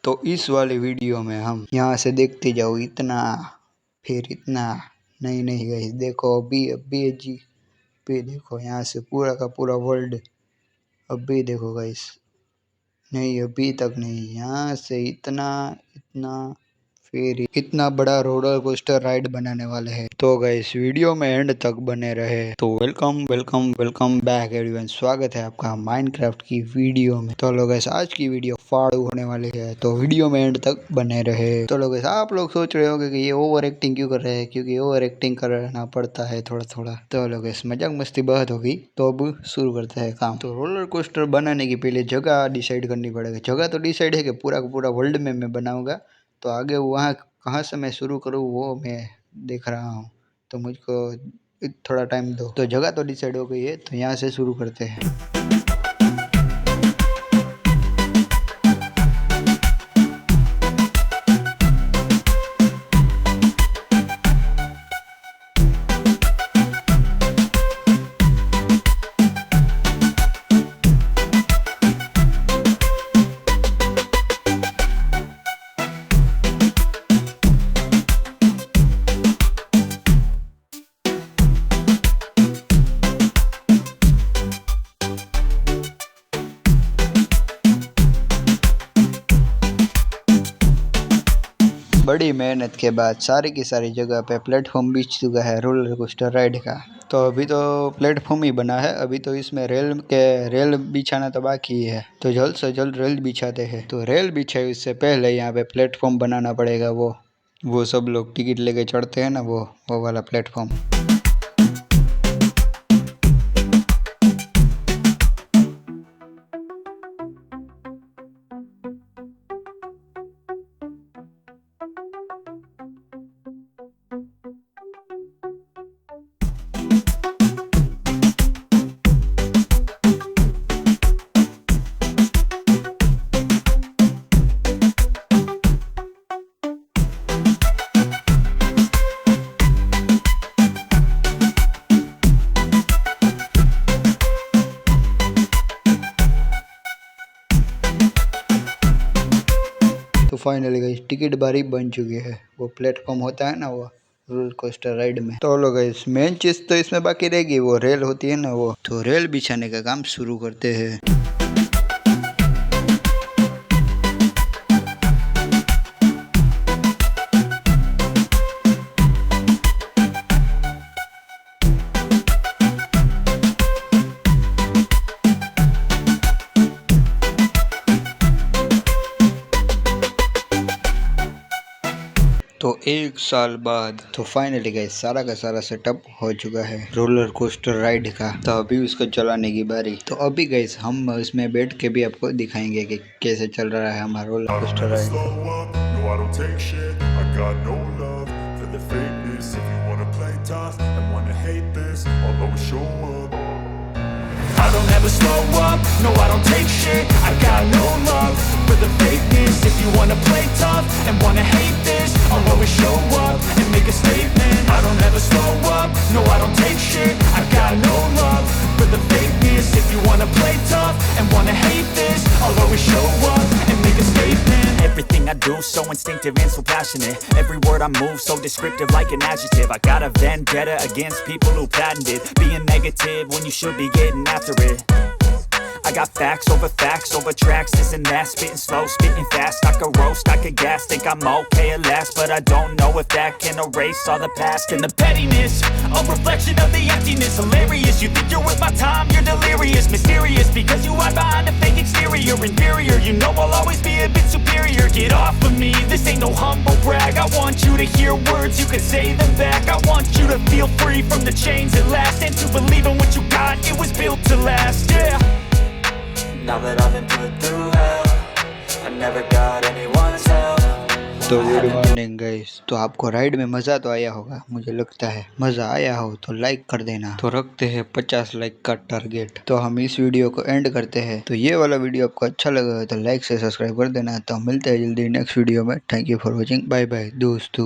तो इस वाली वीडियो में हम यहाँ से देखते जाओ इतना फिर इतना। नहीं नहीं गाइस, देखो अभी जी अभी देखो यहाँ से पूरा का पूरा वर्ल्ड। अभी देखो गाइस, नहीं अभी तक नहीं, यहाँ से इतना इतना फिर इतना बड़ा रोलर कोस्टर राइड बनाने वाले हैं। तो गाइस वीडियो में एंड तक बने रहे। तो welcome welcome welcome back everyone, स्वागत है आपका माइनक्राफ्ट की वीडियो में। तो लोग गाइस आज की वीडियो फाड़ू होने वाली है, तो वीडियो में एंड तक बने रहे। तो लोग गाइस आप लोग सोच रहे होंगे कि ये ओवर एक्टिंग क्यों कर रहे हैं, क्योंकि ओवर एक्टिंग करना पड़ता है थोड़ा थोड़ा। तो लोग गाइस मजाक मस्ती बहुत होगी, तो अब शुरू करते हैं काम। तो रोलर कोस्टर बनाने की पहले जगह डिसाइड करनी पड़ेगी। जगह तो डिसाइड है कि पूरा का पूरा वर्ल्ड में मैं बनाऊंगा, तो आगे वहाँ कहाँ से मैं शुरू करूँ वो मैं देख रहा हूँ, तो मुझको थोड़ा टाइम दो। तो जगह तो डिसाइड हो गई है, तो यहाँ से शुरू करते हैं। बड़ी मेहनत के बाद सारी की सारी जगह पे प्लेटफॉर्म बिछ चुका है रोलर कोस्टर राइड का। तो अभी तो प्लेटफॉर्म ही बना है, अभी तो इसमें रेल बिछाना तो बाकी है। तो जल्द से जल्द रेल बिछाते हैं। तो रेल बिछाए उससे पहले यहाँ पे प्लेटफॉर्म बनाना पड़ेगा। वो सब लोग टिकट लेके चढ़ते हैं ना, वो वाला प्लेटफॉर्म। तो फाइनली गाइस टिकट बारी बन चुकी है। वो प्लेटफॉर्म होता है ना वो रोलर कोस्टर राइड में। तो लोग गाइस मेन चीज तो इसमें बाकी रहेगी, वो रेल होती है ना वो। तो रेल बिछाने का काम शुरू करते हैं। तो 1 साल बाद तो फाइनली गाइस सारा का सारा सेटअप हो चुका है रोलर कोस्टर राइड का। तो अभी उसको चलाने की बारी। तो अभी गाइस हम इसमें बैठ के भी आपको दिखाएंगे कि कैसे चल रहा है हमारा roller coaster ride. I don't ever slow up, no I don't take shit. I got no love for the fakeness. If you wanna play tough and wanna hate this, I'll always show up and make a statement. I don't ever slow up, no I don't take shit. I got no love for the fakeness. If you wanna play tough and wanna hate this, I'll always show up and make a statement. Everything I do so instinctive and so passionate. Every word I move so descriptive like an adjective. I got a vendetta against people who patented being negative when you should be getting after it. I got facts over tracks, this and that. Spitting slow, spitting fast. I could roast, I could gas. Think I'm okay at last, but I don't know if that can erase all the past. And the pettiness, a reflection of the emptiness. Hilarious, you think you're worth my time, you're delirious. Mysterious, because you hide behind a fake exterior. Inferior, you know I'll always be a bit superior. Get off of me, this ain't no humble brag. I want you to hear words, you can say them back. I want you to feel free from the chains at last, and to believe in what you got, it was built to last, yeah. Now that I've been put through hell, I never got anyone's help. तो good morning guys. तो आपको ride में मज़ा तो आया होगा, मुझे लगता है मज़ा आया हो तो लाइक कर देना। तो रखते हैं 50 लाइक का टारगेट। तो हम इस वीडियो को एंड करते हैं। तो ये वाला वीडियो आपको अच्छा लगा तो लाइक से सब्सक्राइब कर देना। तो मिलते हैं जल्दी नेक्स्ट वीडियो में। Thank you for watching, bye bye दोस्तों।